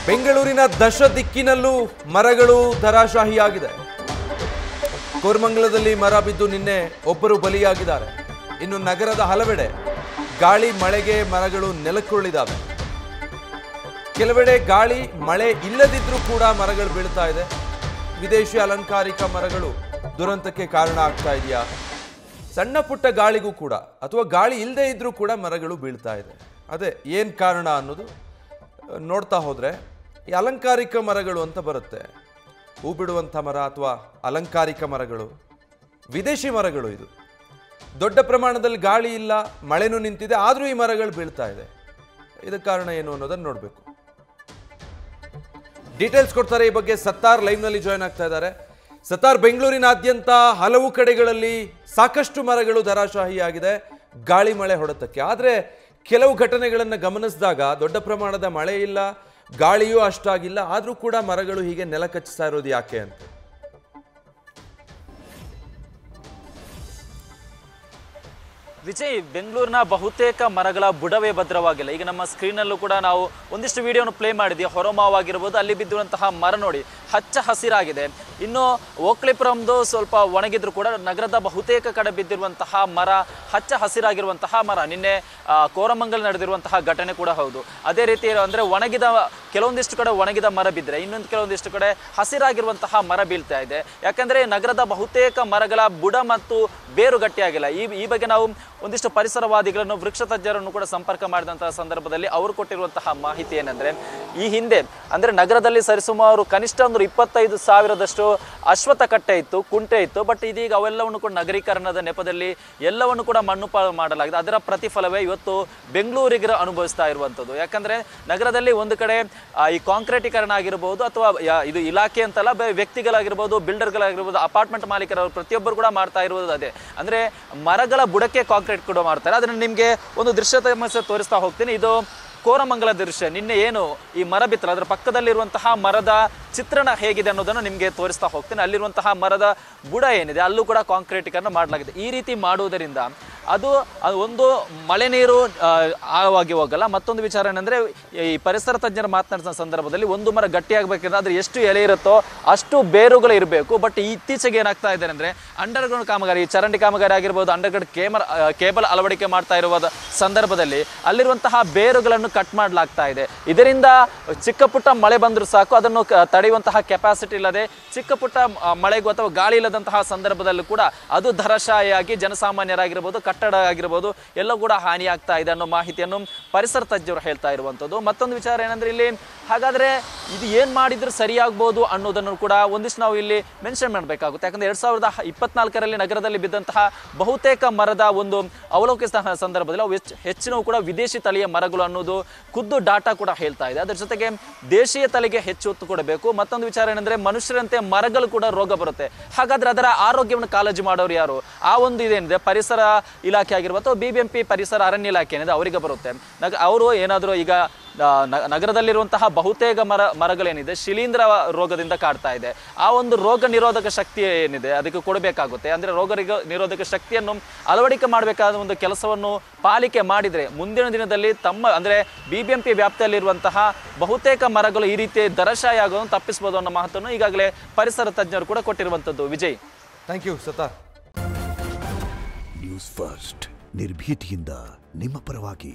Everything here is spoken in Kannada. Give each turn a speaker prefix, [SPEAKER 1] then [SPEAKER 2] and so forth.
[SPEAKER 1] ಬೆಂಗಳೂರಿನ ದಶ ದಿಕ್ಕಿನಲ್ಲೂ ಮರಗಳು ಧರಾಶಾಹಿಯಾಗಿದೆ. ಕೋರಮಂಗಲದಲ್ಲಿ ಮರ ಬಿದ್ದು ನಿನ್ನೆ ಒಬ್ಬರು ಬಲಿಯಾಗಿದ್ದಾರೆ. ಇನ್ನು ನಗರದ ಹಲವೆಡೆ ಗಾಳಿ ಮಳೆಗೆ ಮರಗಳು ನೆಲಕ್ಕುರುಳಿದಾವೆ. ಕೆಲವೆಡೆ ಗಾಳಿ ಮಳೆ ಇಲ್ಲದಿದ್ರೂ ಕೂಡ ಮರಗಳು ಬೀಳ್ತಾ ಇದೆ. ವಿದೇಶಿ ಅಲಂಕಾರಿಕ ಮರಗಳು ದುರಂತಕ್ಕೆ ಕಾರಣ ಆಗ್ತಾ ಇದೆಯಾ? ಸಣ್ಣ ಪುಟ್ಟ ಗಾಳಿಗೂ ಕೂಡ ಅಥವಾ ಗಾಳಿ ಇಲ್ಲದೆ ಇದ್ರೂ ಕೂಡ ಮರಗಳು ಬೀಳ್ತಾ ಇದೆ. ಅದೇ ಏನು ಕಾರಣ ಅನ್ನೋದು ನೋಡ್ತಾ ಹೋದರೆ ಈ ಅಲಂಕಾರಿಕ ಮರಗಳು ಅಂತ ಬರುತ್ತೆ. ಹೂ ಬಿಡುವಂಥ ಮರ ಅಥವಾ ಅಲಂಕಾರಿಕ ಮರಗಳು, ವಿದೇಶಿ ಮರಗಳು. ಇದು ದೊಡ್ಡ ಪ್ರಮಾಣದಲ್ಲಿ ಗಾಳಿ ಇಲ್ಲ, ಮಳೆನೂ ನಿಂತಿದೆ, ಆದರೂ ಈ ಮರಗಳು ಬೀಳ್ತಾ ಇದೆ. ಇದಕ್ಕೆ ಕಾರಣ ಏನು ಅನ್ನೋದನ್ನು ನೋಡಬೇಕು. ಡೀಟೇಲ್ಸ್ ಕೊಡ್ತಾರೆ ಈ ಬಗ್ಗೆ ಸತ್ತಾರ್ ಲೈವ್ನಲ್ಲಿ ಜಾಯ್ನ್ ಆಗ್ತಾ ಇದ್ದಾರೆ. ಸತ್ತಾರ್, ಬೆಂಗಳೂರಿನಾದ್ಯಂತ ಹಲವು ಕಡೆಗಳಲ್ಲಿ ಸಾಕಷ್ಟು ಮರಗಳು ಧರಾಶಾಹಿಯಾಗಿದೆ ಗಾಳಿ ಮಳೆ ಹೊಡೆತಕ್ಕೆ. ಆದರೆ ಕೆಲವು ಘಟನೆಗಳನ್ನು ಗಮನಿಸಿದಾಗ ದೊಡ್ಡ ಪ್ರಮಾಣದ ಮಳೆ ಇಲ್ಲ, ಗಾಳಿಯೂ ಅಷ್ಟಾಗಿಲ್ಲ, ಆದರೂ ಕೂಡ ಮರಗಳು ಹೀಗೆ ನೆಲ ಕಚ್ಚಿಸ್ತಾ ಇರೋದು ಯಾಕೆ ಅಂತ.
[SPEAKER 2] ವಿಜಯ್, ಬೆಂಗಳೂರಿನ ಬಹುತೇಕ ಮರಗಳ ಬುಡವೇ ಭದ್ರವಾಗಿಲ್ಲ. ಈಗ ನಮ್ಮ ಸ್ಕ್ರೀನಲ್ಲೂ ಕೂಡ ನಾವು ಒಂದಿಷ್ಟು ವಿಡಿಯೋನ ಪ್ಲೇ ಮಾಡಿದ್ವಿ. ಹೊರಮಾವಾಗಿರ್ಬೋದು, ಅಲ್ಲಿ ಬಿದ್ದಿರುವಂತಹ ಮರ ನೋಡಿ ಹಚ್ಚ ಹಸಿರಾಗಿದೆ. ಇನ್ನು ಓಕ್ಲಿಪುರಂದು ಸ್ವಲ್ಪ ಒಣಗಿದ್ರು ಕೂಡ ನಗರದ ಬಹುತೇಕ ಕಡೆ ಬಿದ್ದಿರುವಂತಹ ಮರ ಹಚ್ಚ ಹಸಿರಾಗಿರುವಂತಹ ಮರ. ನಿನ್ನೆ ಕೋರಮಂಗಲ್ ನಡೆದಿರುವಂತಹ ಘಟನೆ ಕೂಡ ಹೌದು. ಅದೇ ರೀತಿ ಅಂದರೆ ಒಣಗಿದ ಕೆಲವೊಂದಿಷ್ಟು ಕಡೆ ಒಣಗಿದ ಮರ ಬಿದ್ದರೆ ಇನ್ನೊಂದು ಕೆಲವೊಂದಿಷ್ಟು ಕಡೆ ಹಸಿರಾಗಿರುವಂತಹ ಮರ ಬೀಳ್ತಾ ಇದೆ. ಯಾಕಂದರೆ ನಗರದ ಬಹುತೇಕ ಮರಗಳ ಬುಡ ಮತ್ತು ಬೇರು ಗಟ್ಟಿಯಾಗಿಲ್ಲ. ಈ ಬಗ್ಗೆ ನಾವು ಒಂದಿಷ್ಟು ಪರಿಸರವಾದಿಗಳನ್ನು, ವೃಕ್ಷ ತಜ್ಞರನ್ನು ಕೂಡ ಸಂಪರ್ಕ ಮಾಡಿದಂತಹ ಸಂದರ್ಭದಲ್ಲಿ ಅವರು ಕೊಟ್ಟಿರುವಂತಹ ಮಾಹಿತಿ ಏನಂದ್ರೆ, ಈ ಹಿಂದೆ ಅಂದ್ರೆ ನಗರದಲ್ಲಿ ಸರಿಸುಮಾರು ಕನಿಷ್ಠ ಒಂದು 25,000ದಷ್ಟು ಅಶ್ವತ್ಥ ಕಟ್ಟೆ ಇತ್ತು, ಕುಂಟೆ ಇತ್ತು. ಬಟ್ ಇದೀಗ ಅವೆಲ್ಲವನ್ನು ಕೂಡ ನಗರೀಕರಣದ ನೆಪದಲ್ಲಿ ಎಲ್ಲವನ್ನು ಕೂಡ ಮಣ್ಣು ಮಾಡಲಾಗಿದೆ. ಅದರ ಪ್ರತಿಫಲವೇ ಇವತ್ತು ಬೆಂಗಳೂರಿಗೆ ಅನುಭವಿಸ್ತಾ ಇರುವಂಥದ್ದು. ಯಾಕಂದ್ರೆ ನಗರದಲ್ಲಿ ಒಂದು ಕಡೆ ಈ ಕಾಂಕ್ರೀಟೀಕರಣ ಆಗಿರ್ಬೋದು ಅಥವಾ ಇದು ಇಲಾಖೆ ಅಂತಲ್ಲ, ವ್ಯಕ್ತಿಗಳಾಗಿರ್ಬೋದು, ಬಿಲ್ಡರ್ಗಳಾಗಿರ್ಬೋದು, ಅಪಾರ್ಟ್ಮೆಂಟ್ ಮಾಲೀಕರವರು ಪ್ರತಿಯೊಬ್ಬರು ಕೂಡ ಮಾಡ್ತಾ ಇರುವುದು ಅದೇ. ಅಂದ್ರೆ ಮರಗಳ ಬುಡಕ್ಕೆ ಕಾಂಕ್ರೀಟ್ ಕೂಡ ಮಾಡ್ತಾರೆ. ಅದನ್ನು ನಿಮಗೆ ಒಂದು ದೃಶ್ಯ ತೋರಿಸ್ತಾ ಹೋಗ್ತೀನಿ. ಇದು ಕೋರಮಂಗಲ ದೃಶ್ಯ. ನಿನ್ನೆ ಏನು ಈ ಮರ ಬಿತ್ತಲ್ಲ, ಅದರ ಪಕ್ಕದಲ್ಲಿರುವಂತಹ ಮರದ ಚಿತ್ರಣ ಹೇಗಿದೆ ಅನ್ನೋದನ್ನು ನಿಮಗೆ ತೋರಿಸ್ತಾ ಹೋಗ್ತೀನಿ. ಅಲ್ಲಿರುವಂತಹ ಮರದ ಬುಡ ಏನಿದೆ ಅಲ್ಲೂ ಕೂಡ ಕಾಂಕ್ರೀಟೀಕರಣ ಮಾಡಲಾಗಿದೆ. ಈ ರೀತಿ ಮಾಡುವುದರಿಂದ ಅದು ಒಂದು ಮಳೆ ನೀರು ಆಳವಾಗಿ ಹೋಗಲ್ಲ. ಮತ್ತೊಂದು ವಿಚಾರ ಏನಂದರೆ, ಈ ಪರಿಸರ ತಜ್ಞರು ಮಾತನಾಡಿದ ಸಂದರ್ಭದಲ್ಲಿ ಒಂದು ಮರ ಗಟ್ಟಿಯಾಗಬೇಕಂದ್ರೆ ಅದ್ರ ಎಷ್ಟು ಎಲೆ ಇರುತ್ತೋ ಅಷ್ಟು ಬೇರುಗಳು ಇರಬೇಕು. ಬಟ್ ಇತ್ತೀಚೆಗೆ ಏನಾಗ್ತಾ ಇದೆ ಅಂದರೆ, ಅಂಡರ್ಗ್ರೌಂಡ್ ಕಾಮಗಾರಿ, ಚರಂಡಿ ಕಾಮಗಾರಿ ಆಗಿರ್ಬೋದು, ಅಂಡರ್ಗ್ರೌಂಡ್ ಕೇಬಲ್ ಅಳವಡಿಕೆ ಮಾಡ್ತಾ ಇರುವ ಸಂದರ್ಭದಲ್ಲಿ ಅಲ್ಲಿರುವಂತಹ ಬೇರುಗಳನ್ನು ಕಟ್ ಮಾಡಲಾಗ್ತಾ ಇದೆ. ಇದರಿಂದ ಚಿಕ್ಕ ಪುಟ್ಟ ಮಳೆ ಬಂದರೂ ಸಾಕು, ಅದನ್ನು ತಡೆಯುವಂತಹ ಕೆಪಾಸಿಟಿ ಇಲ್ಲದೆ ಚಿಕ್ಕ ಪುಟ್ಟ ಮಳೆಗೂ ಅಥವಾ ಗಾಳಿ ಇಲ್ಲದಂತಹ ಸಂದರ್ಭದಲ್ಲೂ ಕೂಡ ಅದು ಧರಾಶಾಹಿಯಾಗಿ ಜನಸಾಮಾನ್ಯರಾಗಿರ್ಬೋದು, ಕಟ್ಟಡ ಆಗಿರ್ಬೋದು ಎಲ್ಲ ಕೂಡ ಹಾನಿಯಾಗ್ತಾ ಇದೆ ಅನ್ನೋ ಮಾಹಿತಿಯನ್ನು ಪರಿಸರ ತಜ್ಞರು ಹೇಳ್ತಾ ಇರುವಂಥದ್ದು. ಮತ್ತೊಂದು ವಿಚಾರ ಏನಂದ್ರೆ, ಇಲ್ಲಿ ಹಾಗಾದ್ರೆ ಇದು ಏನು ಮಾಡಿದ್ರೆ ಸರಿಯಾಗ್ಬೋದು ಅನ್ನೋದನ್ನು ಕೂಡ ಒಂದಿಷ್ಟು ನಾವು ಇಲ್ಲಿ ಮೆನ್ಷನ್ ಮಾಡಬೇಕಾಗುತ್ತೆ. ಯಾಕಂದ್ರೆ 2024ರಲ್ಲಿ ನಗರದಲ್ಲಿ ಬಿದ್ದಂತಹ ಬಹುತೇಕ ಮರದ ಒಂದು ಅವಲೋಕಿಸಿದ ಸಂದರ್ಭದಲ್ಲಿ ಅವು ಹೆಚ್ಚಿನವು ಕೂಡ ವಿದೇಶಿ ತಳಿಯ ಮರಗಳು ಅನ್ನೋದು ಖುದ್ದು ಡಾಟಾ ಕೂಡ ಹೇಳ್ತಾ ಇದೆ. ಅದರ ಜೊತೆಗೆ ದೇಶೀಯ ತಳಿಗೆ ಹೆಚ್ಚು ಒತ್ತು ಕೊಡಬೇಕು. ಮತ್ತೊಂದು ವಿಚಾರ ಏನಂದ್ರೆ, ಮನುಷ್ಯರಂತೆ ಮರಗಳು ಕೂಡ ರೋಗ ಬರುತ್ತೆ. ಹಾಗಾದ್ರೆ ಅದರ ಆರೋಗ್ಯವನ್ನು ಕಾಳಜಿ ಮಾಡೋರು ಯಾರು? ಆ ಒಂದು ಇದೇನಿದೆ ಪರಿಸರ ಇಲಾಖೆ ಆಗಿರ್ಬೋದು ಅಥವಾ BBMP ಪರಿಸರ ಅರಣ್ಯ ಇಲಾಖೆ ಏನಿದೆ ಅವರಿಗೆ ಬರುತ್ತೆ. ಅವರು ಏನಾದರೂ ಈಗ ನಗರದಲ್ಲಿರುವಂತಹ ಬಹುತೇಕ ಮರಗಳೇನಿದೆ ಶಿಲೀಂಧ್ರ ರೋಗದಿಂದ ಕಾಡ್ತಾ ಇದೆ. ಆ ಒಂದು ರೋಗ ನಿರೋಧಕ ಶಕ್ತಿ ಏನಿದೆ ಅದಕ್ಕೆ ಕೊಡಬೇಕಾಗುತ್ತೆ. ಅಂದರೆ ರೋಗ ನಿರೋಧಕ ಶಕ್ತಿಯನ್ನು ಅಳವಡಿಕೆ ಮಾಡಬೇಕಾದ ಒಂದು ಕೆಲಸವನ್ನು ಪಾಲಿಕೆ ಮಾಡಿದರೆ ಮುಂದಿನ ದಿನದಲ್ಲಿ ತಮ್ಮ ಅಂದರೆ BBMP ವ್ಯಾಪ್ತಿಯಲ್ಲಿರುವಂತಹ ಬಹುತೇಕ ಮರಗಳು ಈ ರೀತಿ ಧರಾಶಾಹಿ ಆಗೋದನ್ನು ತಪ್ಪಿಸಬಹುದು ಅನ್ನೋ ಮಾತನ್ನು ಈಗಾಗಲೇ ಪರಿಸರ ತಜ್ಞರು ಕೂಡ ಕೊಟ್ಟಿರುವಂಥದ್ದು. Vijay,
[SPEAKER 1] thank you Sattar.
[SPEAKER 3] News First, ನಿರ್ಭೀತಿಯಿಂದ ನಿಮ್ಮ ಪರವಾಗಿ.